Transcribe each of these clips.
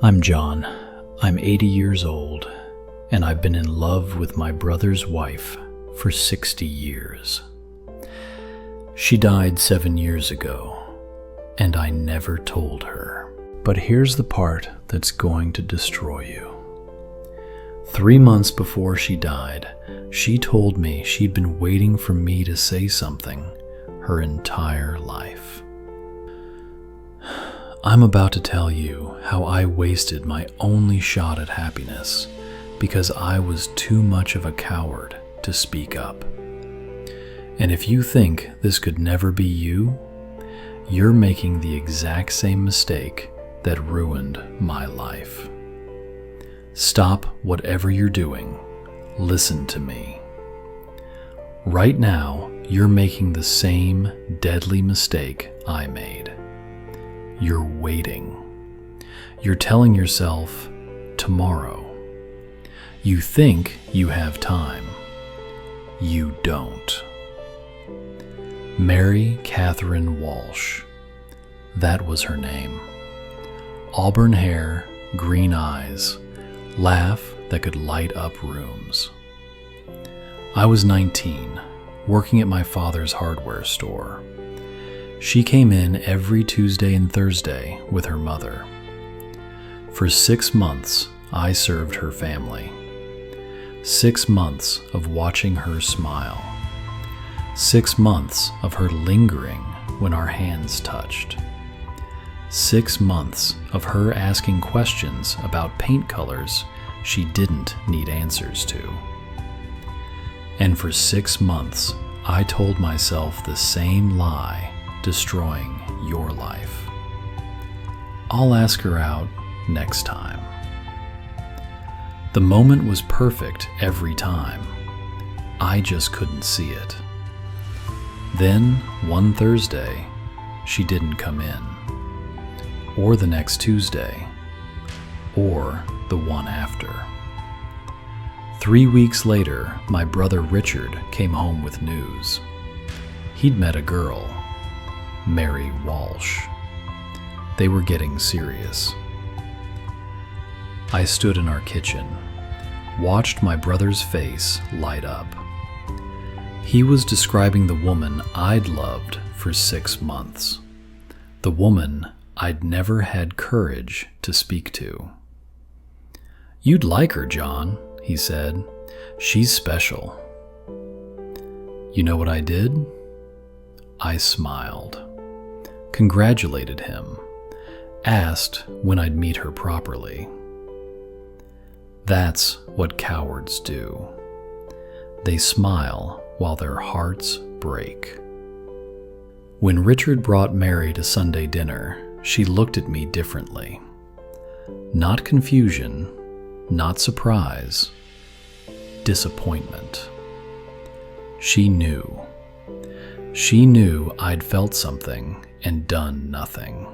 I'm John. I'm 80 years old, and I've been in love with my brother's wife for 60 years. She died 7 years ago, and I never told her. But here's the part that's going to destroy you. 3 months before she died, she told me she'd been waiting for me to say something her entire life. I'm about to tell you how I wasted my only shot at happiness because I was too much of a coward to speak up. And if you think this could never be you, you're making the exact same mistake that ruined my life. Stop whatever you're doing. Listen to me. Right now, you're making the same deadly mistake I made. You're waiting. You're telling yourself, tomorrow. You think you have time. You don't. Mary Catherine Walsh. That was her name. Auburn hair, green eyes, laugh that could light up rooms. I was 19, working at my father's hardware store. She came in every Tuesday and Thursday with her mother. For 6 months, I served her family. 6 months of watching her smile. 6 months of her lingering when our hands touched. 6 months of her asking questions about paint colors she didn't need answers to. And for 6 months, I told myself the same lie, destroying your life. I'll ask her out next time. The moment was perfect every time. I just couldn't see it. Then, one Thursday, she didn't come in. Or the next Tuesday. Or the one after. 3 weeks later, my brother Richard came home with news. He'd met a girl, Mary Walsh. They were getting serious. I stood in our kitchen, watched my brother's face light up. He was describing the woman I'd loved for 6 months, the woman I'd never had courage to speak to. "You'd like her, John," he said. "She's special." You know what I did? I smiled, congratulated him, asked when I'd meet her properly. That's what cowards do. They smile while their hearts break. When Richard brought Mary to Sunday dinner, she looked at me differently. Not confusion, not surprise, disappointment. She knew. She knew I'd felt something and done nothing.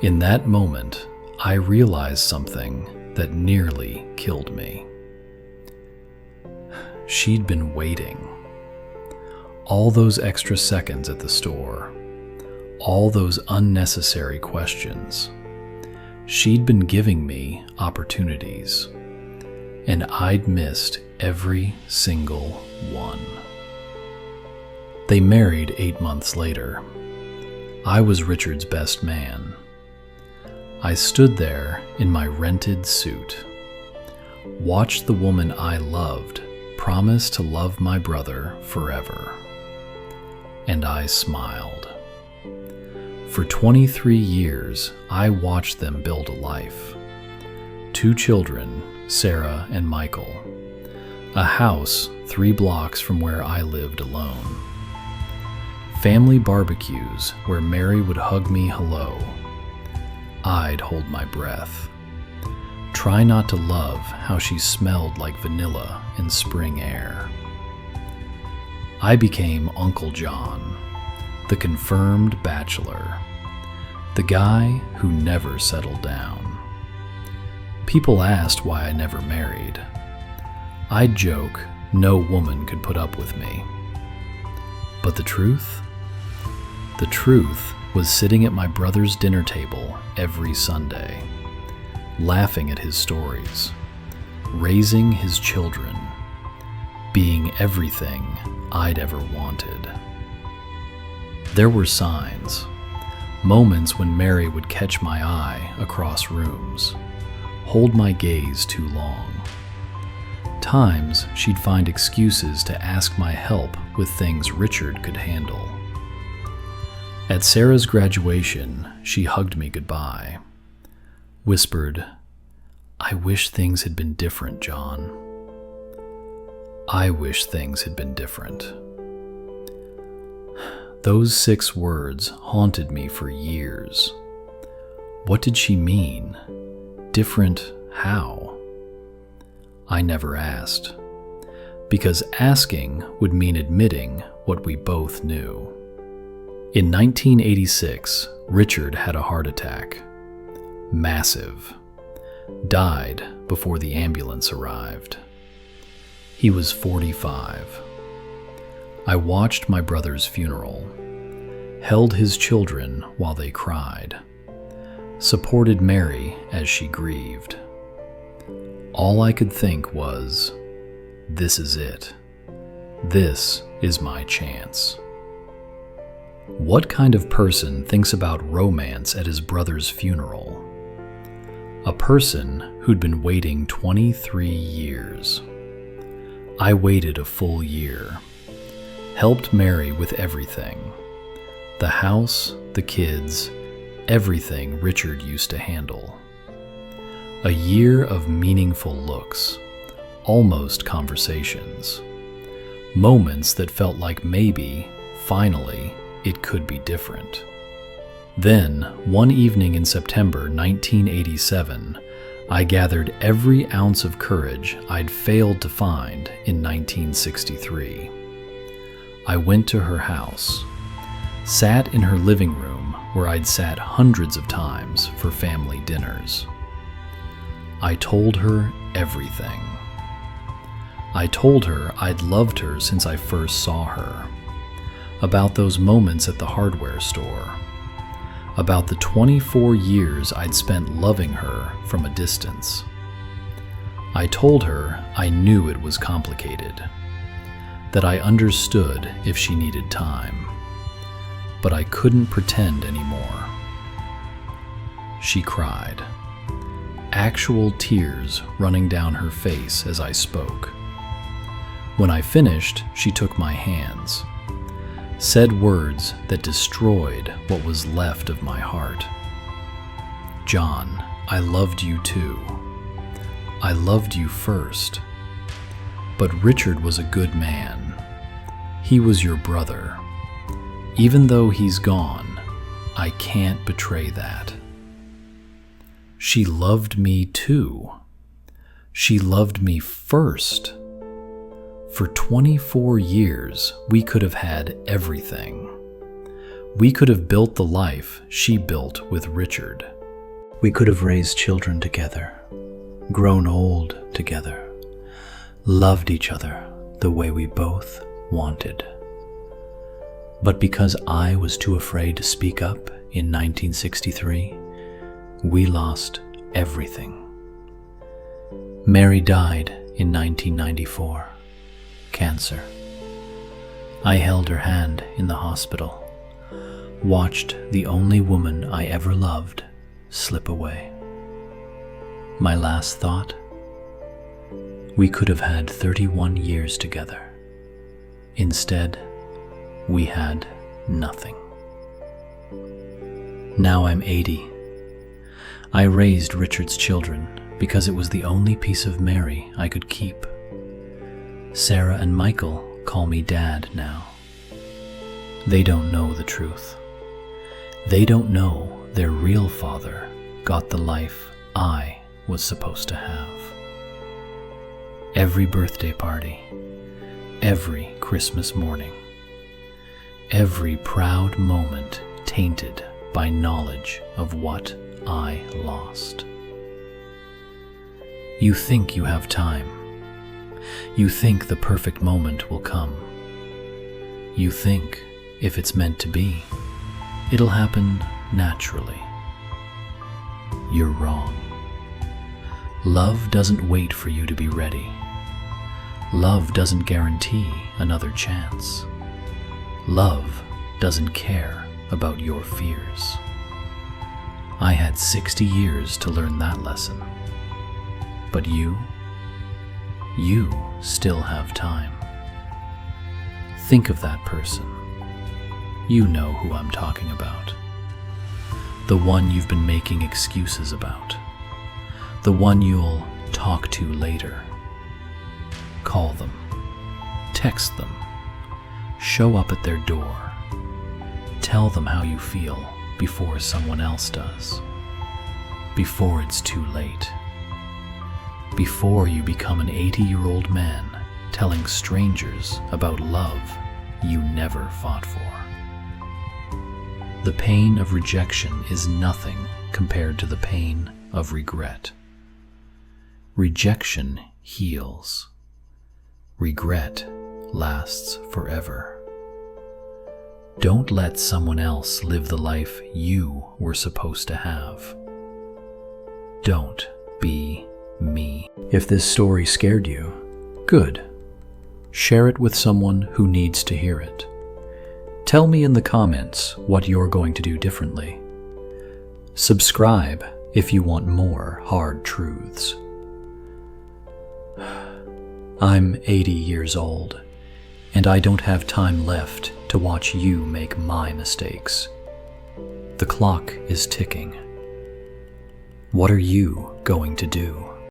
In that moment, I realized something that nearly killed me. She'd been waiting. All those extra seconds at the store, all those unnecessary questions. She'd been giving me opportunities, and I'd missed every single one. They married 8 months later. I was Richard's best man. I stood there in my rented suit, watched the woman I loved promise to love my brother forever, and I smiled. For 23 years, I watched them build a life. 2 children, Sarah and Michael. A house 3 blocks from where I lived alone. Family barbecues where Mary would hug me hello. I'd hold my breath. Try not to love how she smelled like vanilla in spring air. I became Uncle John, the confirmed bachelor, the guy who never settled down. People asked why I never married. I'd joke no woman could put up with me. But the truth? The truth was sitting at my brother's dinner table every Sunday, laughing at his stories, raising his children, being everything I'd ever wanted. There were signs, moments when Mary would catch my eye across rooms, hold my gaze too long. Times she'd find excuses to ask my help with things Richard could handle. At Sarah's graduation, she hugged me goodbye, whispered, "I wish things had been different, John. I wish things had been different." Those 6 words haunted me for years. What did she mean? Different how? I never asked, because asking would mean admitting what we both knew. In 1986, Richard had a heart attack. Massive. Died before the ambulance arrived. He was 45. I watched my brother's funeral, held his children while they cried, supported Mary as she grieved. All I could think was, this is it. This is my chance. What kind of person thinks about romance at his brother's funeral? A person who'd been waiting 23 years. I waited a full year, helped Mary with everything. The house, the kids, everything Richard used to handle. A year of meaningful looks, almost conversations. Moments that felt like maybe, finally, it could be different. Then, one evening in September 1987, I gathered every ounce of courage I'd failed to find in 1963. I went to her house, sat in her living room where I'd sat hundreds of times for family dinners. I told her everything. I told her I'd loved her since I first saw her, about those moments at the hardware store, about the 24 years I'd spent loving her from a distance. I told her I knew it was complicated, that I understood if she needed time, but I couldn't pretend anymore. She cried, actual tears running down her face as I spoke. When I finished, she took my hands, said words that destroyed what was left of my heart. "John, I loved you too. I loved you first. But Richard was a good man. He was your brother. Even though he's gone, I can't betray that." She loved me too. She loved me first. For 24 years, we could have had everything. We could have built the life she built with Richard. We could have raised children together, grown old together, loved each other the way we both wanted. But because I was too afraid to speak up in 1963, we lost everything. Mary died in 1994. Cancer. I held her hand in the hospital, watched the only woman I ever loved slip away. My last thought? We could have had 31 years together. Instead, we had nothing. Now I'm 80. I raised Richard's children because it was the only piece of Mary I could keep. Sarah and Michael call me Dad now. They don't know the truth. They don't know their real father got the life I was supposed to have. Every birthday party, every Christmas morning, every proud moment tainted by knowledge of what I lost. You think you have time. You think the perfect moment will come. You think, if it's meant to be, it'll happen naturally. You're wrong. Love doesn't wait for you to be ready. Love doesn't guarantee another chance. Love doesn't care about your fears. I had 60 years to learn that lesson. But you still have time. Think of that person. You know who I'm talking about. The one you've been making excuses about. The one you'll talk to later. Call them. Text them. Show up at their door. Tell them how you feel before someone else does. Before it's too late. Before you become an 80-year-old man telling strangers about love you never fought for. The pain of rejection is nothing compared to the pain of regret. Rejection heals. Regret lasts forever. Don't let someone else live the life you were supposed to have. Don't be me. If this story scared you, good. Share it with someone who needs to hear it. Tell me in the comments what you're going to do differently. Subscribe if you want more hard truths. I'm 80 years old, and I don't have time left to watch you make my mistakes. The clock is ticking. What are you going to do?